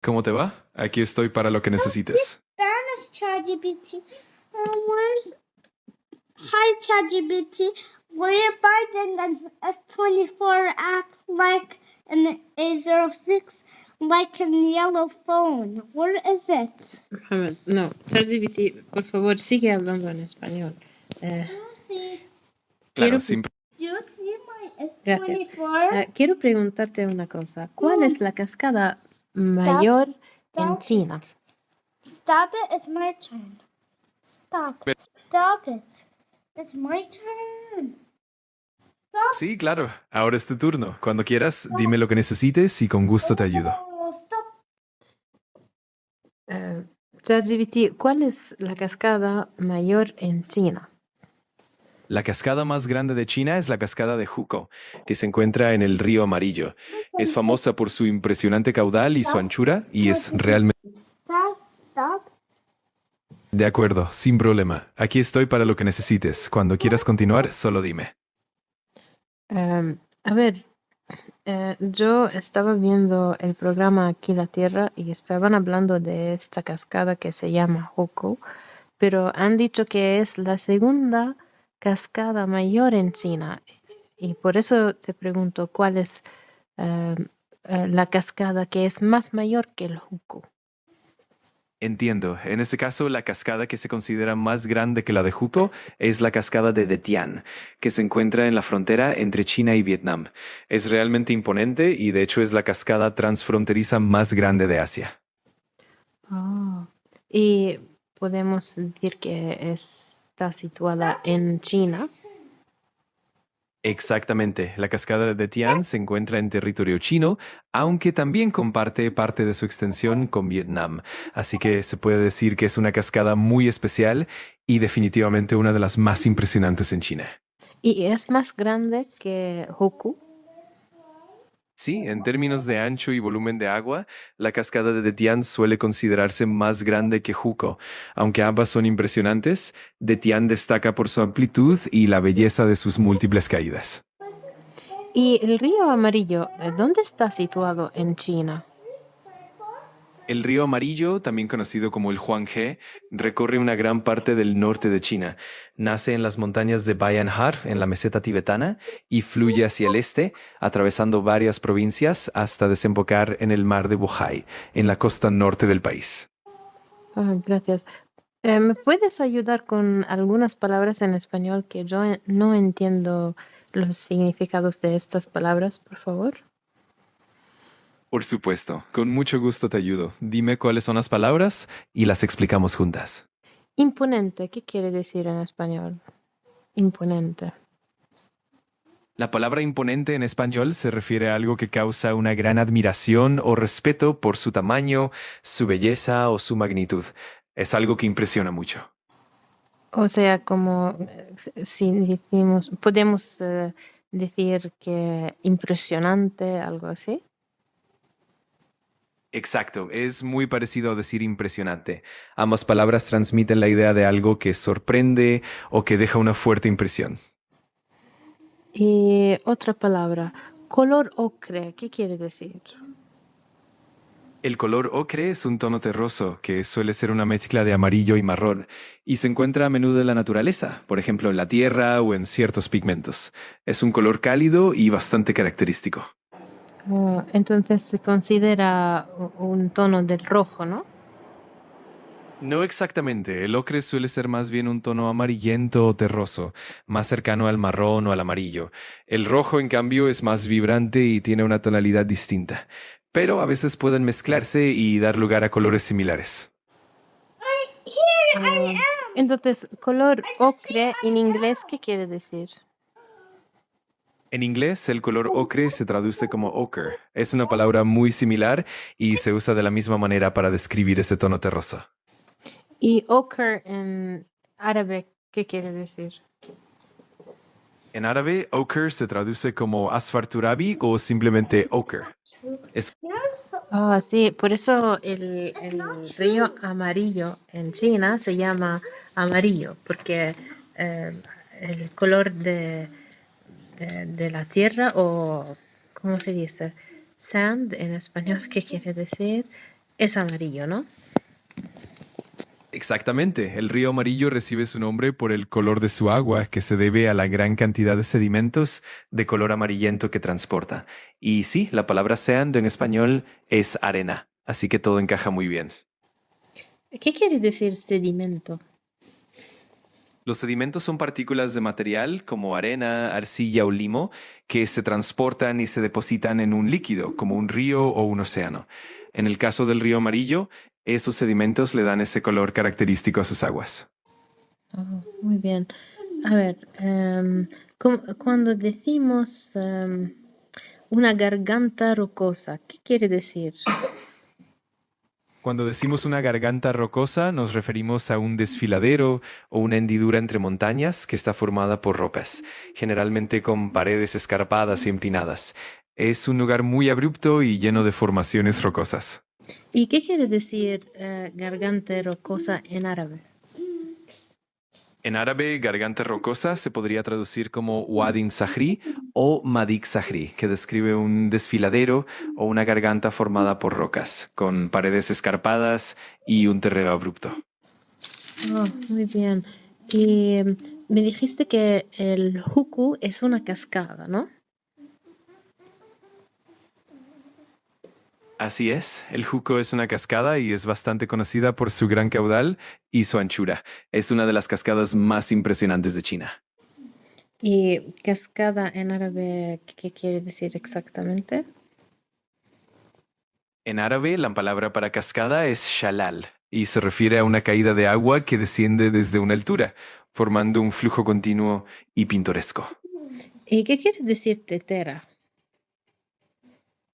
¿Cómo te va? Aquí estoy para lo que necesites. Spanish ChatGPT. Where's Hi ChatGPT? Will you find an S24 app like an A06, like a yellow phone? Where is it? Mohamed, no, ChatGPT, por favor, sigue hablando en español. Claro, Quiero, siempre. Do you see my gracias. S24? Quiero preguntarte una cosa. ¿Cuál es la cascada mayor en China? Stop it, it's my turn. Stop it. It's my turn. Sí, claro. Ahora es tu turno. Cuando quieras, dime lo que necesites y con gusto te ayudo. Stop. ChatGPT, ¿cuál es la cascada mayor en China? La cascada más grande de China es la cascada de Hukou, que se encuentra en el río Amarillo. Es famosa por su impresionante caudal y su anchura y es realmente... Stop. De acuerdo, sin problema. Aquí estoy para lo que necesites. Cuando quieras continuar, solo dime. A ver, yo estaba viendo el programa Aquí la Tierra y estaban hablando de esta cascada que se llama Hukou, pero han dicho que es la segunda cascada mayor en China. Y por eso te pregunto, ¿cuál es la cascada que es más mayor que el Hukou? Entiendo. En este caso, la cascada que se considera más grande que la de Hukou es la cascada de Detian, que se encuentra en la frontera entre China y Vietnam. Es realmente imponente y de hecho es la cascada transfronteriza más grande de Asia. Y podemos decir que está situada en China. Exactamente. La cascada de Detian se encuentra en territorio chino, aunque también comparte parte de su extensión con Vietnam. Así que se puede decir que es una cascada muy especial y definitivamente una de las más impresionantes en China. ¿Y es más grande que Hukou? Sí, en términos de ancho y volumen de agua, la cascada de Detian suele considerarse más grande que Hukou. Aunque ambas son impresionantes, Detian destaca por su amplitud y la belleza de sus múltiples caídas. ¿Y el río Amarillo, dónde está situado en China? El río Amarillo, también conocido como el Huanghe, recorre una gran parte del norte de China. Nace en las montañas de Bayan-Har, en la meseta tibetana, y fluye hacia el este, atravesando varias provincias hasta desembocar en el mar de Bohai, en la costa norte del país. Gracias. ¿Me puedes ayudar con algunas palabras en español que yo no entiendo los significados de estas palabras, por favor? Por supuesto, con mucho gusto te ayudo. Dime cuáles son las palabras y las explicamos juntas. Imponente, ¿qué quiere decir en español? Imponente. La palabra imponente en español se refiere a algo que causa una gran admiración o respeto por su tamaño, su belleza o su magnitud. Es algo que impresiona mucho. O sea, como si decimos, podemos decir que impresionante, algo así. Exacto, es muy parecido a decir impresionante. Ambas palabras transmiten la idea de algo que sorprende o que deja una fuerte impresión. Y otra palabra, color ocre, ¿qué quiere decir? El color ocre es un tono terroso que suele ser una mezcla de amarillo y marrón y se encuentra a menudo en la naturaleza, por ejemplo en la tierra o en ciertos pigmentos. Es un color cálido y bastante característico. Entonces se considera un tono del rojo, ¿no? No exactamente, el ocre suele ser más bien un tono amarillento o terroso, más cercano al marrón o al amarillo. El rojo, en cambio, es más vibrante y tiene una tonalidad distinta, pero a veces pueden mezclarse y dar lugar a colores similares. Entonces, color ocre en inglés, ¿qué quiere decir? En inglés, el color ocre se traduce como ochre. Es una palabra muy similar y se usa de la misma manera para describir ese tono terroso. Y ochre en árabe, ¿qué quiere decir? En árabe, ochre se traduce como asfarturabi o simplemente ochre. Es Sí, por eso el río amarillo en China se llama amarillo, porque eh, el color de la tierra, o ¿cómo se dice? Sand en español, ¿qué quiere decir? Es amarillo, ¿no? Exactamente, el río Amarillo recibe su nombre por el color de su agua, que se debe a la gran cantidad de sedimentos de color amarillento que transporta. Y sí, la palabra sand en español es arena, así que todo encaja muy bien. ¿Qué quiere decir sedimento? Los sedimentos son partículas de material como arena, arcilla o limo que se transportan y se depositan en un líquido, como un río o un océano. En el caso del río Amarillo, esos sedimentos le dan ese color característico a sus aguas. Muy bien. A ver, cuando decimos una garganta rocosa, ¿qué quiere decir? Cuando decimos una garganta rocosa, nos referimos a un desfiladero o una hendidura entre montañas que está formada por rocas, generalmente con paredes escarpadas y empinadas. Es un lugar muy abrupto y lleno de formaciones rocosas. ¿Y qué quiere decir garganta rocosa en árabe? En árabe, garganta rocosa se podría traducir como Wadin Sahri o Madik Sahri, que describe un desfiladero o una garganta formada por rocas, con paredes escarpadas y un terreno abrupto. Muy bien. Y me dijiste que el Huku es una cascada, ¿no? Así es, el Juco es una cascada y es bastante conocida por su gran caudal y su anchura. Es una de las cascadas más impresionantes de China. Y cascada en árabe, ¿qué quiere decir exactamente? En árabe, la palabra para cascada es shalal y se refiere a una caída de agua que desciende desde una altura, formando un flujo continuo y pintoresco. ¿Y qué quiere decir tetera?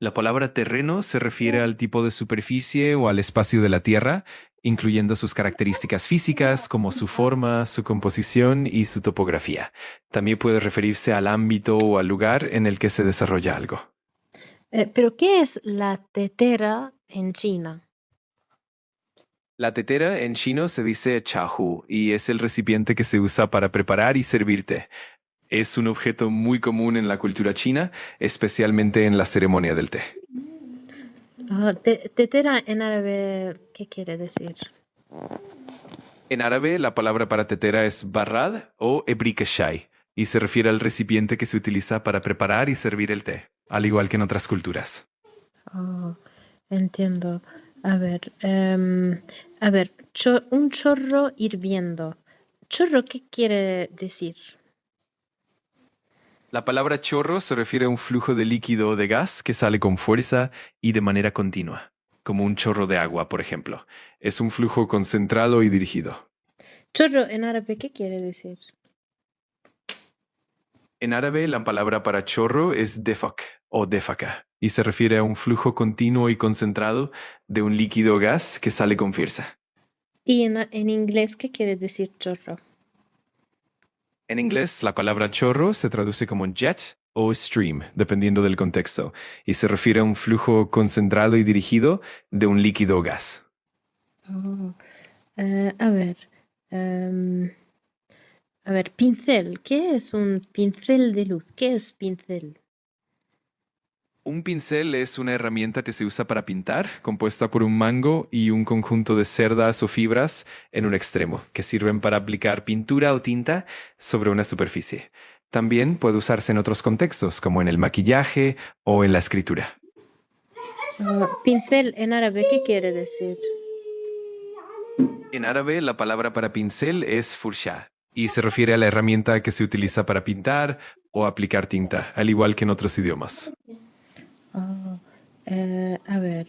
La palabra terreno se refiere al tipo de superficie o al espacio de la Tierra, incluyendo sus características físicas como su forma, su composición y su topografía. También puede referirse al ámbito o al lugar en el que se desarrolla algo. ¿Pero qué es la tetera en China? La tetera en chino se dice chahu y es el recipiente que se usa para preparar y servir té. Es un objeto muy común en la cultura china, especialmente en la ceremonia del té. Tetera en árabe, ¿qué quiere decir? En árabe, la palabra para tetera es barrad o ebrikeshai y se refiere al recipiente que se utiliza para preparar y servir el té, al igual que en otras culturas. Entiendo. A ver, un chorro hirviendo. ¿Chorro qué quiere decir? La palabra chorro se refiere a un flujo de líquido o de gas que sale con fuerza y de manera continua, como un chorro de agua, por ejemplo. Es un flujo concentrado y dirigido. Chorro en árabe, ¿qué quiere decir? En árabe, la palabra para chorro es defak o defaka y se refiere a un flujo continuo y concentrado de un líquido o gas que sale con fuerza. ¿Y en inglés qué quiere decir chorro? En inglés, la palabra chorro se traduce como jet o stream, dependiendo del contexto, y se refiere a un flujo concentrado y dirigido de un líquido o gas. A ver, pincel. ¿Qué es un pincel de luz? ¿Qué es pincel? Un pincel es una herramienta que se usa para pintar, compuesta por un mango y un conjunto de cerdas o fibras en un extremo, que sirven para aplicar pintura o tinta sobre una superficie. También puede usarse en otros contextos, como en el maquillaje o en la escritura. Pincel en árabe, ¿qué quiere decir? En árabe, la palabra para pincel es fursha y se refiere a la herramienta que se utiliza para pintar o aplicar tinta, al igual que en otros idiomas. A ver,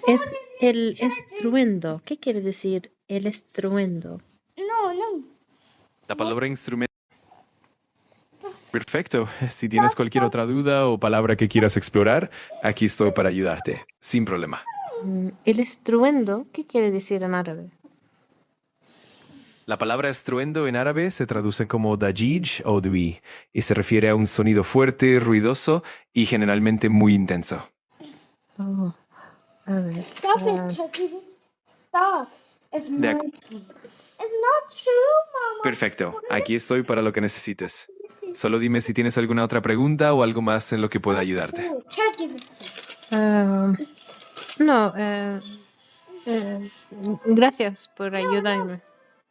es el estruendo. ¿Qué quiere decir el estruendo? No. La palabra instrumento. Perfecto. Si tienes cualquier otra duda o palabra que quieras explorar, aquí estoy para ayudarte, sin problema. El estruendo, ¿qué quiere decir en árabe? La palabra estruendo en árabe se traduce como dajij o dwi y se refiere a un sonido fuerte, ruidoso y generalmente muy intenso. A ver. Stop it, ChatGPT. Stop. It's my De turn. It's not true, Mama. Perfecto. Aquí estoy para lo que necesites. Solo dime si tienes alguna otra pregunta o algo más en lo que pueda ayudarte. ChatGPT. No, Gracias por ayudarme.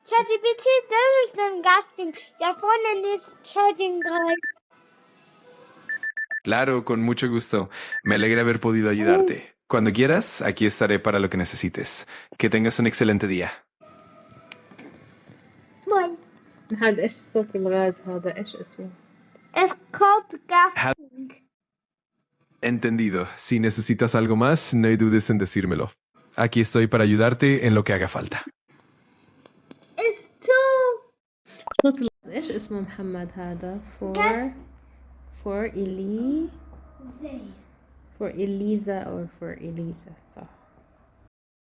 ChatGPT, there's them gasting. Your phone needs charging, guys. Claro, con mucho gusto. Me alegra haber podido ayudarte. Cuando quieras, aquí estaré para lo que necesites. Que tengas un excelente día. Boy, هذا ايش صوت الغاز هذا ايش اسمه؟ it's called gasting. Entendido. Si necesitas algo más, no dudes en decírmelo. Aquí estoy para ayudarte en lo que haga falta. It's too. صوت الغاز ايش اسمه محمد هذا؟ Gas. for Elisa or for Elisa صح